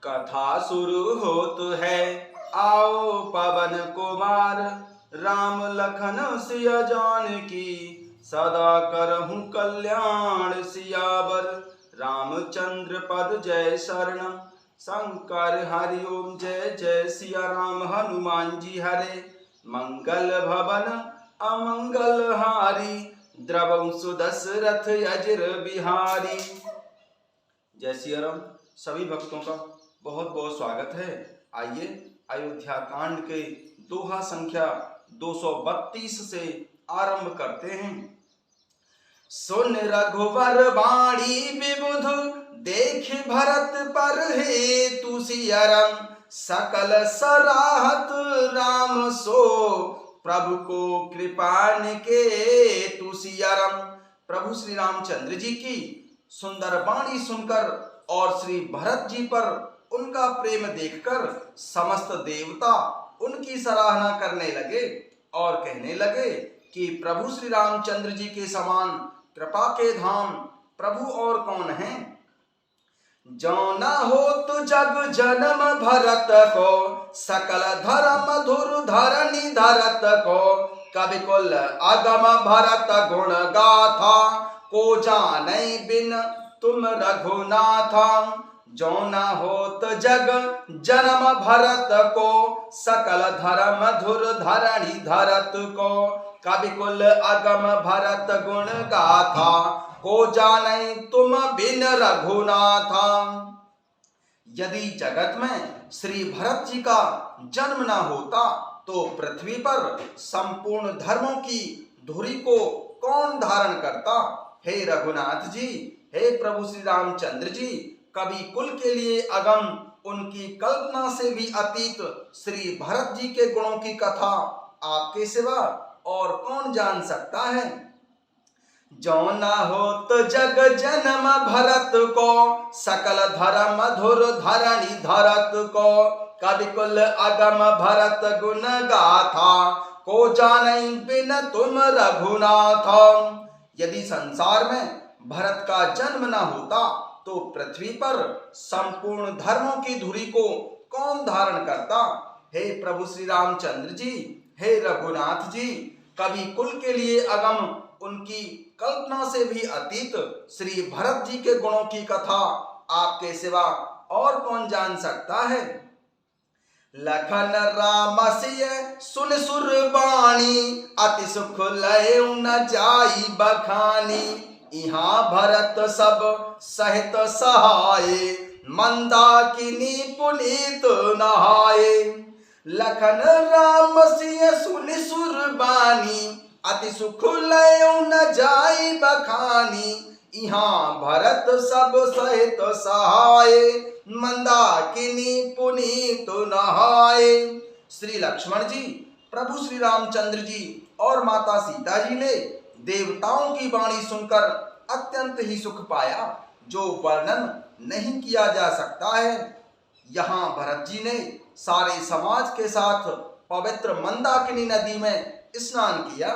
कथा शुरू होत है, आओ पवन कुमार। राम लखन सिया जानकी, सदा करहूँ कल्याण सियावर। रामचंद्र पद जय शरणम, शंकर हरि ओम जय जय सिया राम। हनुमान जी हरे, मंगल भवन अमंगल हारी। द्रवंसु दशरथ अजर बिहारी। जय सिया राम। सभी भक्तों का बहुत बहुत स्वागत है। आइए अयोध्या कांड के दोहा संख्या 232 से आरंभ करते हैं। सुन रघुवर बाणी विबुध, देख भरत पर हेतु सिया राम। सकल सराहत राम सो, प्रभु को कृपान के तु सिया राम। प्रभु श्री रामचंद्र जी की सुंदर वाणी सुनकर और श्री भरत जी पर उनका प्रेम देखकर समस्त देवता उनकी सराहना करने लगे और कहने लगे कि प्रभु श्री रामचंद्र जी के समान कृपा के धाम प्रभु और कौन हैं। जो न हो तो जग जन्म भरत को, सकल धर्म धुर धरणी धरत को। कवि कुल अगम भरत गुण गाथा, को जाने बिन तुम रघुनाथा। जो न होत जग जन्म भरत को, सकल धर्म धुर धरणी धरत को। कवि कुल अगम भरत गुण गाथा, को जाने तुम बिन रघुनाथा। यदि जगत में श्री भरत जी का जन्म न होता तो पृथ्वी पर संपूर्ण धर्मों की धुरी को कौन धारण करता। हे रघुनाथ जी, हे प्रभु श्री रामचंद्र जी, कवि कुल के लिए अगम, उनकी कल्पना से भी अतीत श्री भरत जी के गुणों की कथा आपके सिवा और कौन जान सकता है। जो न होत जग जन्म भरत को, सकल धर्म धुर धरणी धरत को। कवि कुल अगम भरत गुण गाथा, को जाने बिन तुम रघुनाथ। यदि संसार में भरत का जन्म न होता तो पृथ्वी पर संपूर्ण धर्मों की धुरी को कौन धारण करता। हे प्रभु श्री रामचंद्र जी, हे रघुनाथ जी, कवि कुल के लिए अगम, उनकी कल्पना से भी अतीत श्री भरत जी के गुणों की कथा आपके सिवा और कौन जान सकता है। लखन राम सिय सुन सुर बाणी, अति सुख लय न जाई बखानी। यहाँ भरत सब सहित सहाय, मंदाकिनी पुनीत नहाए। लखन राम सिय सुन सुर बानी, अति सुख लय न जाई बखानी। यहाँ भरत सब सहित सहाय, मंदाकिनी पुनीत नहाए। श्री लक्ष्मण जी, प्रभु श्री रामचंद्र जी और माता सीता जी ने देवताओं की वाणी सुनकर अत्यंत ही सुख पाया, जो वर्णन नहीं किया जा सकता है। यहाँ भरत जी ने सारे समाज के साथ पवित्र मंदाकिनी नदी में स्नान किया।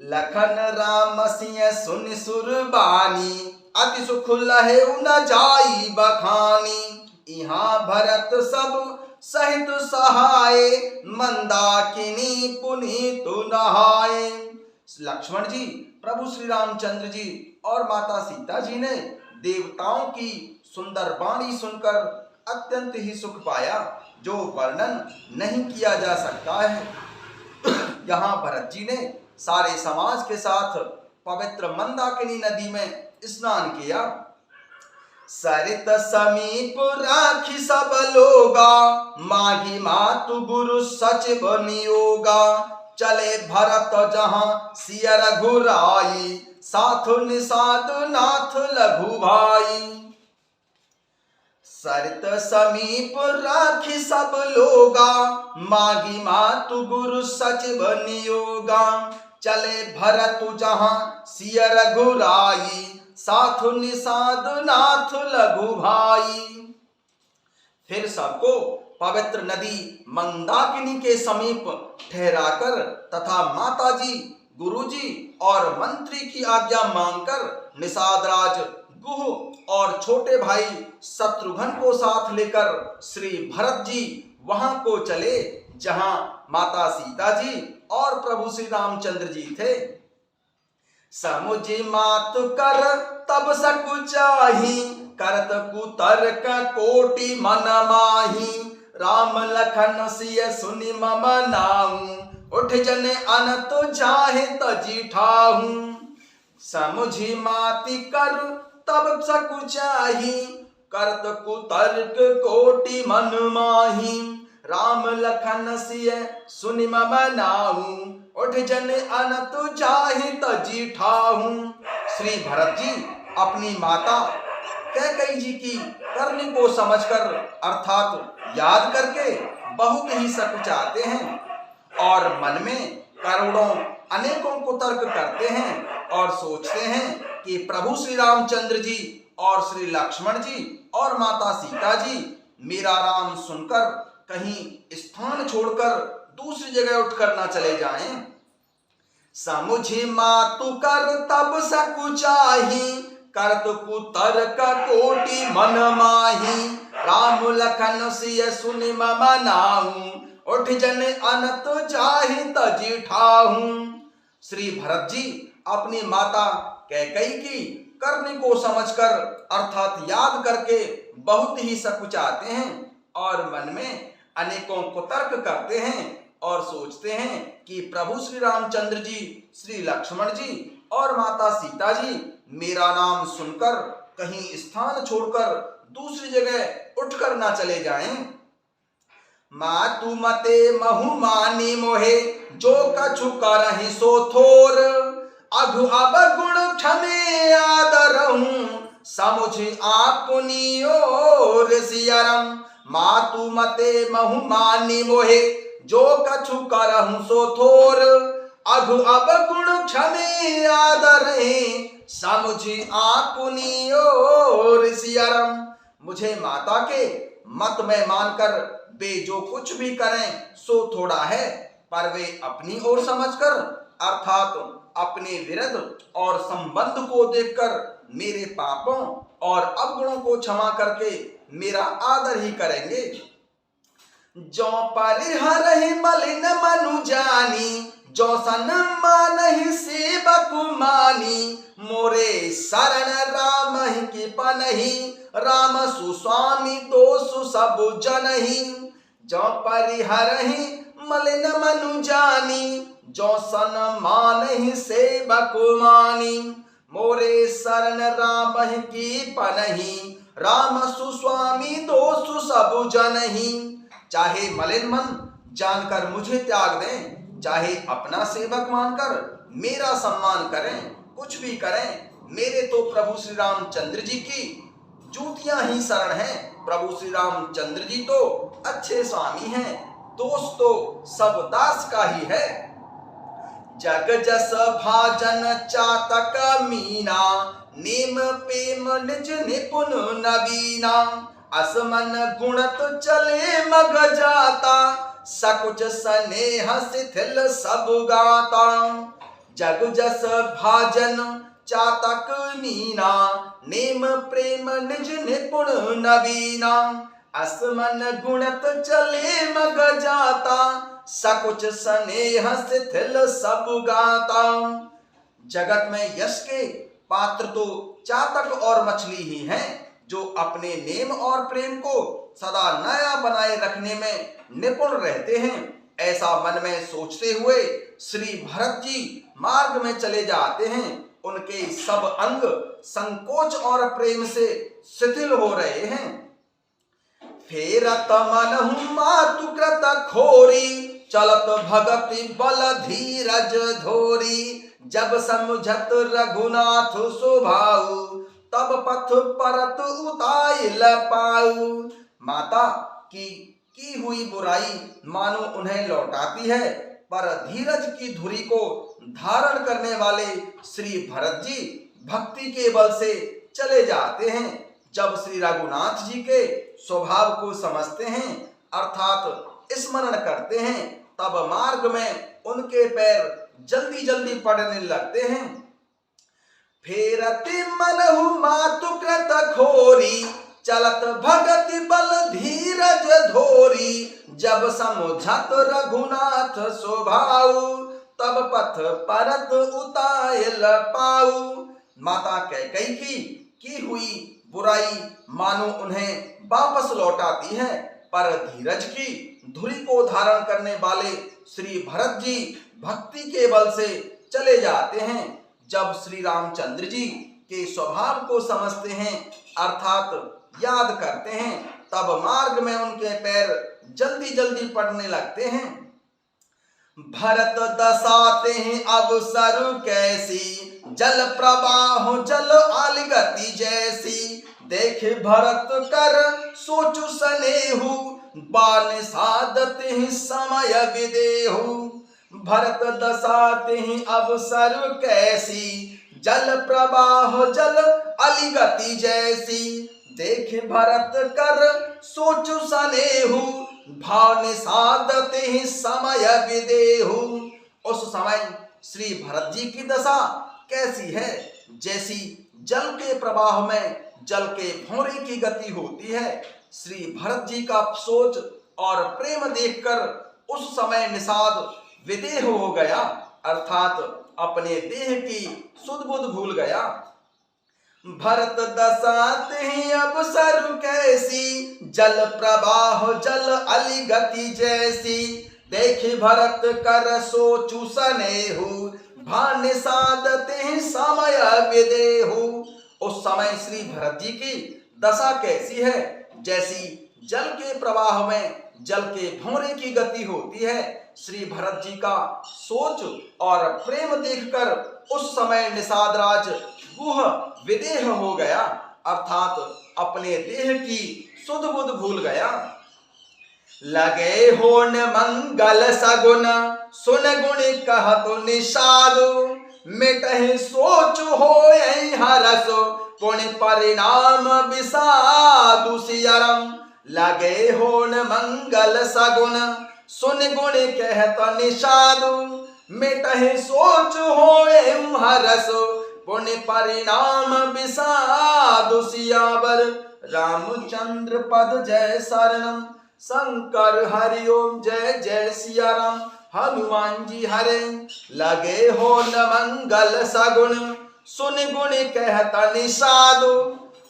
लखन राम सिय सुन सुर बानी, अति सुख लहे न जाई बखानी। यहाँ भरत सब सहित सहाय, मंदाकिनी पुनीत नहाए। लक्ष्मण जी, प्रभु श्री रामचंद्र जी और माता सीता जी ने देवताओं की सुंदर वाणी सुनकर अत्यंत ही सुख पाया, जो वर्णन नहीं किया जा सकता है। यहाँ भरत जी ने सारे समाज के साथ पवित्र मंदाकिनी नदी में स्नान किया। सरित समीप राखी सब लोगा, मागी मातु गुरु सचिव नियोगा। चले भरत जहाँ सिया रघुराई, साथ निषाद नाथ लघु भाई। सरित समीप राखी सब लोगा, मागी मातु गुरु सचिव नियोगा। चले भरत जहाँ सिया रघुराई, साथ निषाद नाथ लघु भाई। फिर सबको पवित्र नदी मंदाकिनी के समीप ठहराकर तथा माताजी, गुरुजी और मंत्री की आज्ञा मांगकर निषाद राज गुह और छोटे भाई शत्रुघ्न को साथ लेकर श्री भरत जी वहां को चले जहां माता सीता जी और प्रभु श्री रामचंद्र जी थे। समुझी मात कर तब सकुचाही, करत कुतर्क कोटि मन माही। राम लखन सिय सुनि मम नाऊ, उठ जने अनत जाहे तजी ठाहू। समुझी माति कर तब सकुचाही, करत कुतर्क कोटि मन माही। राम लखन सिय सुनि मम नाऊ, उठ जन अनत जाहि तजी ठाहू। श्री भरत जी अपनी माता कैकेयी जी की करनी को समझकर अर्थात याद करके बहुत ही सकुचाते हैं और मन में करोड़ों अनेकों कुतर्क करते हैं और सोचते हैं कि प्रभु श्री रामचंद्र जी और श्री लक्ष्मण जी और माता सीता जी मेरा नाम सुनकर कहीं स्थान छोड़कर दूसरी जगह उठकर ना चले जाएं। समुझी मातु कर तब सकुचाही, करत कुतर्क कोटि मन माही। राम लखन सिय सुनि मम नाऊ, उठ जन अनत जाहि तजी ठाहू। श्री भरत जी अपनी माता कैकेयी की करनी को समझकर अर्थात याद करके बहुत ही सकुचाते हैं और मन में अनेकों कुतर्क करते हैं और सोचते हैं कि प्रभु श्री रामचंद्र जी, श्री लक्ष्मण जी और माता सीता जी मेरा नाम सुनकर कहीं स्थान छोड़कर दूसरी जगह उठकर ना चले जाएं। मातु मते महु मानी मोहे, जो कछु करहि सो थोर। अघु अब गुण क्षमे आदरहूं, समुझ आपुनी ओर सियरम। मातु मते महु मानी मोहे, जो कछु करहूं सो थोर। अघु अब गुण क्षमे आदरहि, समुझि आपुनी ओर सियरम। मुझे माता के मत में मानकर वे जो कुछ भी करें सो थोड़ा है, पर वे अपनी ओर समझकर अर्थात अपने विरध और संबंध को देखकर मेरे पापों और अवगुणों को क्षमा करके मेरा आदर ही करेंगे। जो परिहरहि मलिन मनु जानी, जो सन्मानहि सेवक मानी। मोरे शरण राम ही की पनहि, राम सुस्वामी दोषु सब जनहि। जो परिहरहि मलिन मनु जानी, जो सन्मानहि सेवक मानी। मोरे शरण राम ही की पनहि, राम सुस्वामी दोषु सब जनहि। चाहे मलिन मन जानकर मुझे त्याग दें, चाहे अपना सेवक मानकर मेरा सम्मान करें, कुछ भी करें, मेरे तो प्रभु श्री रामचंद्र जी की जूतियां ही शरण हैं। प्रभु श्री रामचंद्र जी तो अच्छे स्वामी हैं, दोष तो सब दास का ही है। जग जस भाजन चातक मीना, नेम प्रेम निज निपुण नवीना। असमन गुणत चले मग जाता, सकुच स्नेह शिथिल सब गाता। जग जस भाजन चातक मीना, नेम प्रेम निज निपुण नवीना। असमन गुणत चले मग जाता, सकुच स्नेह शिथिल सब गाता। जगत में यश के पात्र तो चातक और मछली ही हैं, जो अपने नेम और प्रेम को सदा नया बनाए रखने में निपुण रहते हैं। ऐसा मन में सोचते हुए श्री भरत जी मार्ग में चले जाते हैं। उनके सब अंग संकोच और प्रेम से शिथिल हो रहे हैं। फेरत मनहु मातु कृत खोरी, चलत भगति बल धीरज धोरी। जब समझत रघुनाथ स्वभाव, तब पथ परत उताइल पाऊ। माता की हुई बुराई मानो उन्हें लौटाती है, पर धीरज की धुरी को धारण करने वाले श्री भरत जी भक्ति के बल से चले जाते हैं। जब श्री रघुनाथ जी के स्वभाव को समझते हैं अर्थात स्मरण करते हैं, तब मार्ग में उनके पैर जल्दी जल्दी पड़ने लगते हैं। फेरति मनहु मातु कृत खोरी, चलत भगति बल धीरज धोरी। जब समुझत रघुनाथ स्वभाव, तब पथ परत उतायल पाऊ। माता कैकेयी की हुई बुराई मानो उन्हें वापस लौटाती है, पर धीरज की धुरी को धारण करने वाले श्री भरत जी भक्ति के बल से चले जाते हैं। जब श्री रामचंद्र जी के स्वभाव को समझते हैं अर्थात याद करते हैं, तब मार्ग में उनके पैर जल्दी जल्दी पड़ने लगते हैं। भरत दसाते हैं अवसर कैसी, जल प्रवाह जल आलिगति जैसी। देखे भरत कर सोचु सनेहु, बान साधते हैं समय विदेहु। भरत दसाते हैं अवसर कैसी, जल प्रवाह जल अलिगति जैसी। देखे भरत कर सोचु सनेहु, भाव साधते ही समय विदेहु। उस समय श्री भरत जी की दशा कैसी है, जैसी जल के प्रवाह में जल के भौरे की गति होती है। श्री भरत जी का सोच और प्रेम देखकर उस समय निषाद विदेह हो गया, अर्थात अपने देह की सुध बुध भूल गया। भरत दसाते ही अवसर कैसी, जल प्रवाह जल अलिगति जैसी। देखे भरत कर सोचु सनेहु, भान साधते समय विदेहु। उस समय श्री भरत जी की दशा कैसी है, जैसी जल के प्रवाह में जल के भौरे की गति होती है। श्री भरत जी का सोच और प्रेम देखकर उस समय निषादराज गुह विदेह हो गया, अर्थात अपने देह की सुध बुध भूल गया। लगे होन मंगल सगुन, सुन गुण कहत निषादु। मिटहि सोच होय हरस, पुण्य परिणाम विषादु सियरम। लगे होन मंगल सगुन, सुन गुण कहत निषादु। मिटहि सोच होय हरस, पुण्य परिणाम विषादु सियावर। रामचंद्र पद जय शरणम, शंकर हरिओम जय जय सिया राम। हनुमान जी हरे लगे हो न मंगल सगुन, सुन गुण कहत निषादु।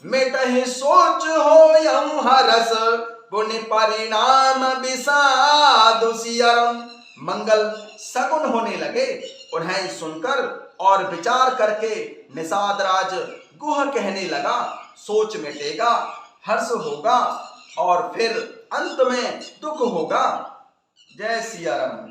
मिटहि सोच होयम हरस, पुण्य परिणाम विषादु सिया राम। मंगल सगुन होने लगे, उन्हें सुनकर और विचार करके निषादराज गुह कहने लगा, सोच मिटेगा, हर्ष होगा और फिर अंत में दुख होगा। जय सिया राम।